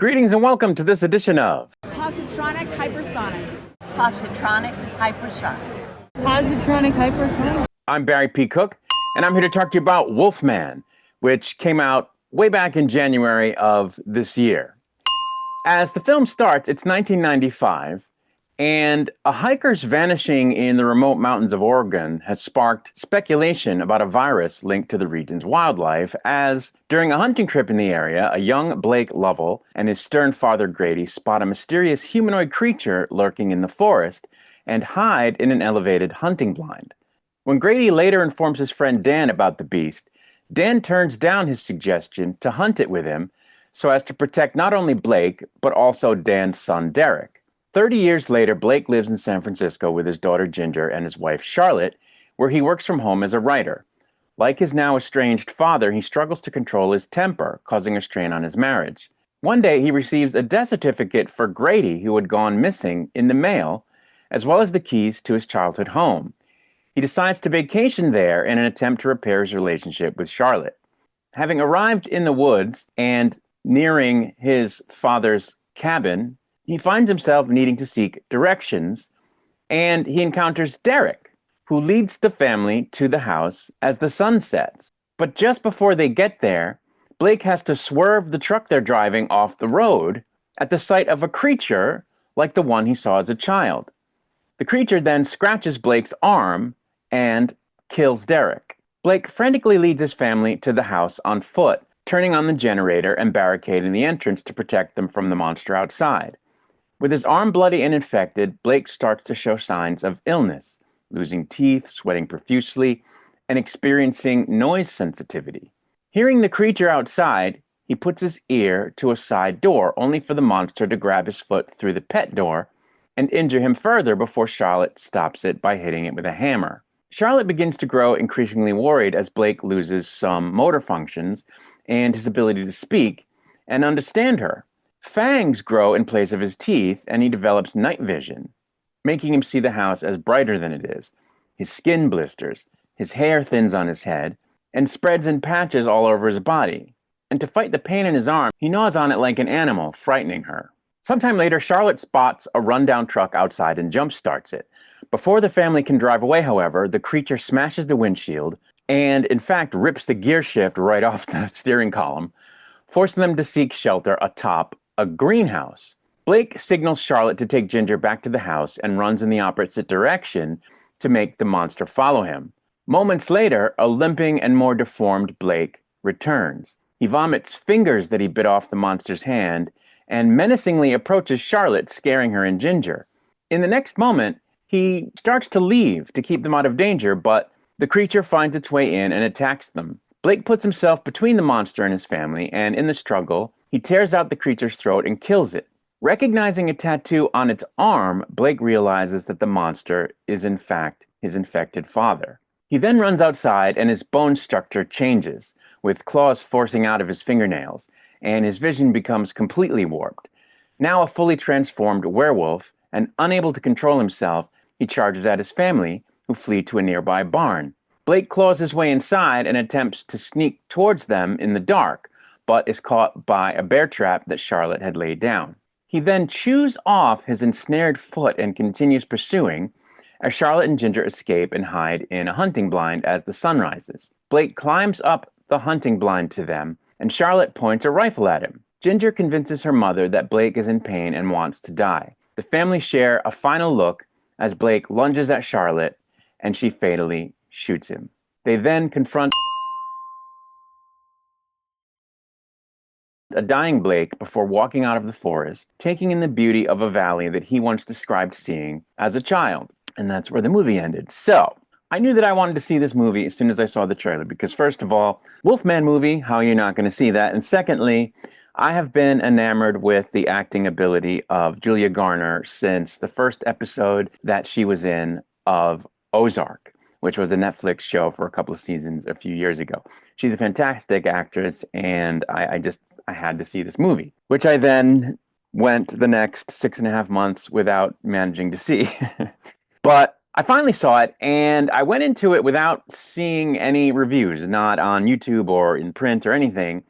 Greetings and welcome to this edition of Positronic Hypersonic. Positronic hypersonic. Positronic Hypersonic. I'm Barry P. Cook, and I'm here to talk to you about Wolfman, which came out way back in January of this year. As the film starts, it's 1995, and a hiker's vanishing in the remote mountains of Oregon has sparked speculation about a virus linked to the region's wildlife, as during a hunting trip in the area, a young Blake Lovell and his stern father Grady spot a mysterious humanoid creature lurking in the forest and hide in an elevated hunting blind. When Grady later informs his friend Dan about the beast, Dan turns down his suggestion to hunt it with him so as to protect not only Blake, but also Dan's son Derek. 30 years later, Blake lives in San Francisco with his daughter Ginger and his wife Charlotte, where he works from home as a writer. Like his now estranged father, he struggles to control his temper, causing a strain on his marriage. One day, he receives a death certificate for Grady, who had gone missing, in the mail, as well as the keys to his childhood home. He decides to vacation there in an attempt to repair his relationship with Charlotte. Having arrived in the woods and nearing his father's cabin, he finds himself needing to seek directions, and he encounters Derek, who leads the family to the house as the sun sets. But just before they get there, Blake has to swerve the truck they're driving off the road at the sight of a creature like the one he saw as a child. The creature then scratches Blake's arm and kills Derek. Blake frantically leads his family to the house on foot, turning on the generator and barricading the entrance to protect them from the monster outside. With his arm bloody and infected, Blake starts to show signs of illness, losing teeth, sweating profusely, and experiencing noise sensitivity. Hearing the creature outside, he puts his ear to a side door, only for the monster to grab his foot through the pet door and injure him further before Charlotte stops it by hitting it with a hammer. Charlotte begins to grow increasingly worried as Blake loses some motor functions and his ability to speak and understand her. Fangs grow in place of his teeth, and he develops night vision, making him see the house as brighter than it is. His skin blisters, his hair thins on his head, and spreads in patches all over his body. And to fight the pain in his arm, he gnaws on it like an animal, frightening her. Sometime later, Charlotte spots a rundown truck outside and jump-starts it. Before the family can drive away, however, the creature smashes the windshield and, in fact, rips the gear shift right off the steering column, forcing them to seek shelter atop a greenhouse. Blake signals Charlotte to take Ginger back to the house and runs in the opposite direction to make the monster follow him. Moments later, a limping and more deformed Blake returns. He vomits fingers that he bit off the monster's hand and menacingly approaches Charlotte, scaring her and Ginger. In the next moment, he starts to leave to keep them out of danger, but the creature finds its way in and attacks them. Blake puts himself between the monster and his family, and in the struggle, he tears out the creature's throat and kills it. Recognizing a tattoo on its arm, Blake realizes that the monster is in fact his infected father. He then runs outside and his bone structure changes, with claws forcing out of his fingernails, and his vision becomes completely warped. Now a fully transformed werewolf, and unable to control himself, he charges at his family, who flee to a nearby barn. Blake claws his way inside and attempts to sneak towards them in the dark, but is caught by a bear trap that Charlotte had laid down. He then chews off his ensnared foot and continues pursuing, as Charlotte and Ginger escape and hide in a hunting blind as the sun rises. Blake climbs up the hunting blind to them, and Charlotte points a rifle at him. Ginger convinces her mother that Blake is in pain and wants to die. The family share a final look as Blake lunges at Charlotte, and she fatally shoots him. They then confront a dying Blake before walking out of the forest, taking in the beauty of a valley that he once described seeing as a child. And that's where the movie ended. So, I knew that I wanted to see this movie as soon as I saw the trailer, because first of all, Wolfman movie, how are you not going to see that? And secondly, I have been enamored with the acting ability of Julia Garner since the first episode that she was in of Ozark, which was a Netflix show for a couple of seasons a few years ago. She's a fantastic actress, and I had to see this movie, which I then went the next 6.5 months without managing to see. But I finally saw it, and I went into it without seeing any reviews, not on YouTube or in print or anything.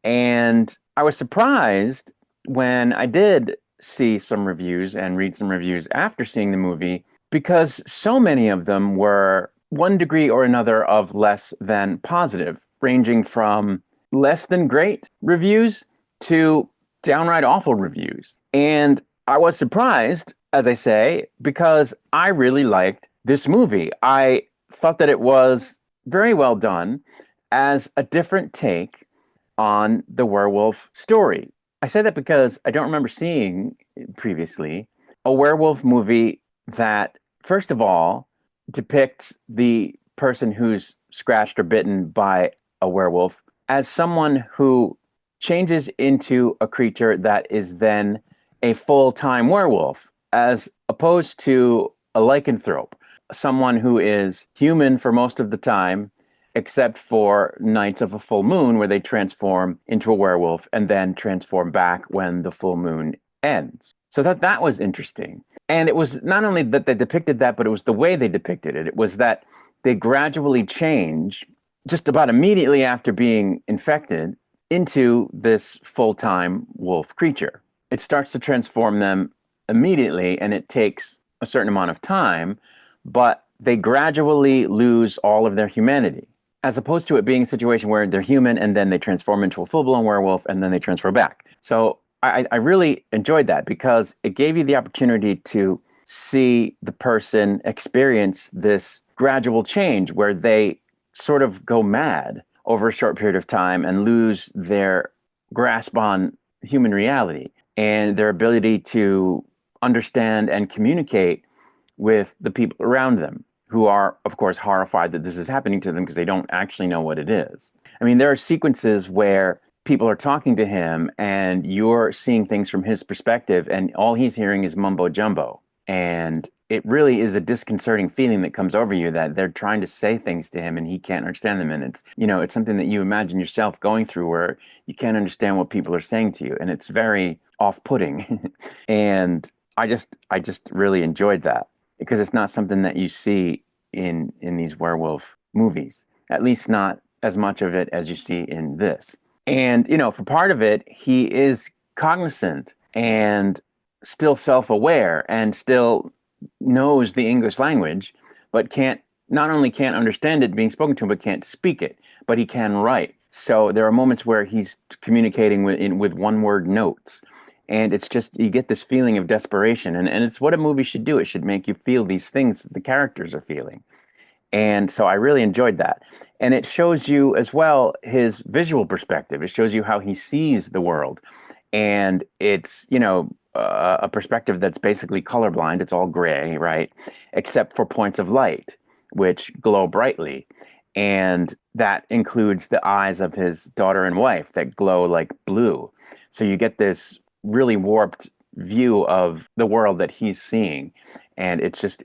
And I was surprised when I did see some reviews and read some reviews after seeing the movie, because so many of them were one degree or another of less than positive, ranging from less than great reviews to downright awful reviews. And I was surprised, as I say, because I really liked this movie. I thought that it was very well done as a different take on the werewolf story. I say that because I don't remember seeing previously a werewolf movie that, first of all, depicts the person who's scratched or bitten by a werewolf as someone who changes into a creature that is then a full-time werewolf, as opposed to a lycanthrope, someone who is human for most of the time, except for nights of a full moon where they transform into a werewolf and then transform back when the full moon ends. So that was interesting. And it was not only that they depicted that, but it was the way they depicted it. It was that they gradually change just about immediately after being infected into this full-time wolf creature. It starts to transform them immediately, and it takes a certain amount of time, but they gradually lose all of their humanity, as opposed to it being a situation where they're human and then they transform into a full-blown werewolf and then they transfer back. So I really enjoyed that because it gave you the opportunity to see the person experience this gradual change where they sort of go mad over a short period of time and lose their grasp on human reality and their ability to understand and communicate with the people around them, who are, of course, horrified that this is happening to them because they don't actually know what it is. I mean, there are sequences where people are talking to him and you're seeing things from his perspective, and all he's hearing is mumbo jumbo. And it really is a disconcerting feeling that comes over you that they're trying to say things to him and he can't understand them. And it's, it's something that you imagine yourself going through where you can't understand what people are saying to you. And it's very off-putting. And I just really enjoyed that because it's not something that you see in these werewolf movies, at least not as much of it as you see in this. And, for part of it, he is cognizant and still self-aware and still knows the English language, but not only can't understand it being spoken to him, but can't speak it, but he can write. So there are moments where he's communicating with one-word notes. And it's just, you get this feeling of desperation. And it's what a movie should do. It should make you feel these things that the characters are feeling. And so I really enjoyed that. And it shows you as well his visual perspective. It shows you how he sees the world. And it's, a perspective that's basically colorblind. It's all gray, right? Except for points of light, which glow brightly. And that includes the eyes of his daughter and wife that glow like blue. So you get this really warped view of the world that he's seeing. And it's just,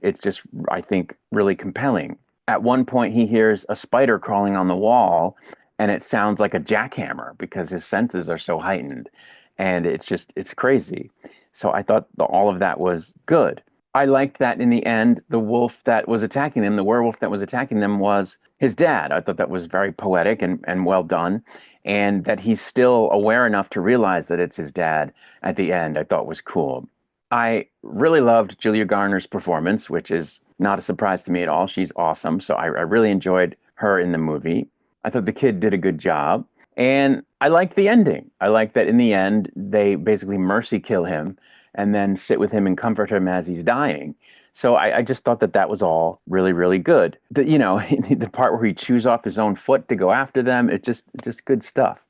I think, really compelling. At one point, he hears a spider crawling on the wall, and it sounds like a jackhammer because his senses are so heightened. And it's crazy. So I thought all of that was good. I liked that in the end, the wolf that was attacking them, the werewolf that was attacking them was his dad. I thought that was very poetic and well done. And that he's still aware enough to realize that it's his dad at the end, I thought was cool. I really loved Julia Garner's performance, which is not a surprise to me at all. She's awesome. So I really enjoyed her in the movie. I thought the kid did a good job. And I liked the ending. I liked that in the end, they basically mercy kill him and then sit with him and comfort him as he's dying. So I just thought that was all really, really good. The part where he chews off his own foot to go after them, it's just good stuff.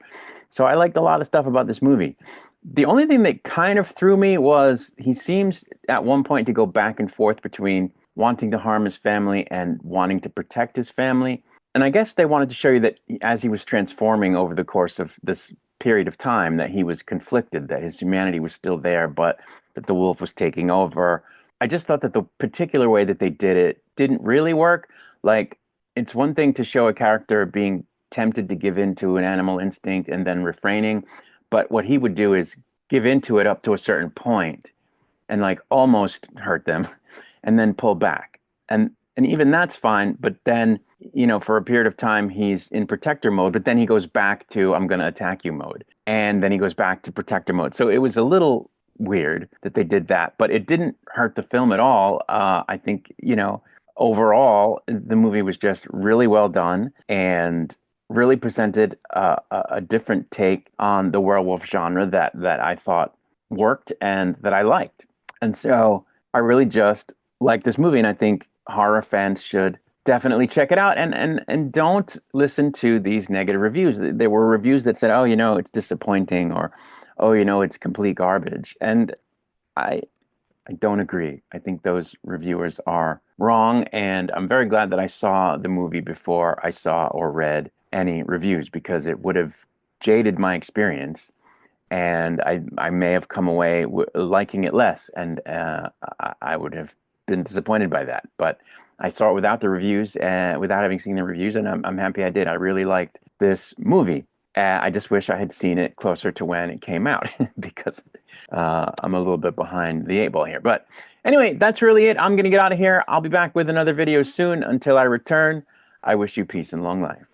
So I liked a lot of stuff about this movie. The only thing that kind of threw me was he seems at one point to go back and forth between wanting to harm his family and wanting to protect his family. And I guess they wanted to show you that as he was transforming over the course of this period of time, that he was conflicted, that his humanity was still there, but that the wolf was taking over. I just thought that the particular way that they did it didn't really work. Like, it's one thing to show a character being tempted to give in to an animal instinct and then refraining, but what he would do is give into it up to a certain point and like almost hurt them and then pull back. And And even that's fine. But then, for a period of time, he's in protector mode, but then he goes back to I'm going to attack you mode. And then he goes back to protector mode. So it was a little weird that they did that, but it didn't hurt the film at all. I think, overall, the movie was just really well done and really presented a different take on the werewolf genre that I thought worked and that I liked. And so I really just like this movie, and I think horror fans should definitely check it out and don't listen to these negative reviews. There were reviews that said, "Oh, it's disappointing," or "Oh, it's complete garbage." And I I don't agree. I think those reviewers are wrong, and I'm very glad that I saw the movie before I saw or read any reviews because it would have jaded my experience, and I may have come away liking it less, and I would have been disappointed by that. But I saw it without the reviews, without having seen the reviews, and I'm happy I did. I really liked this movie. I just wish I had seen it closer to when it came out because I'm a little bit behind the eight ball here. But anyway, that's really it. I'm going to get out of here. I'll be back with another video soon. Until I return, I wish you peace and long life.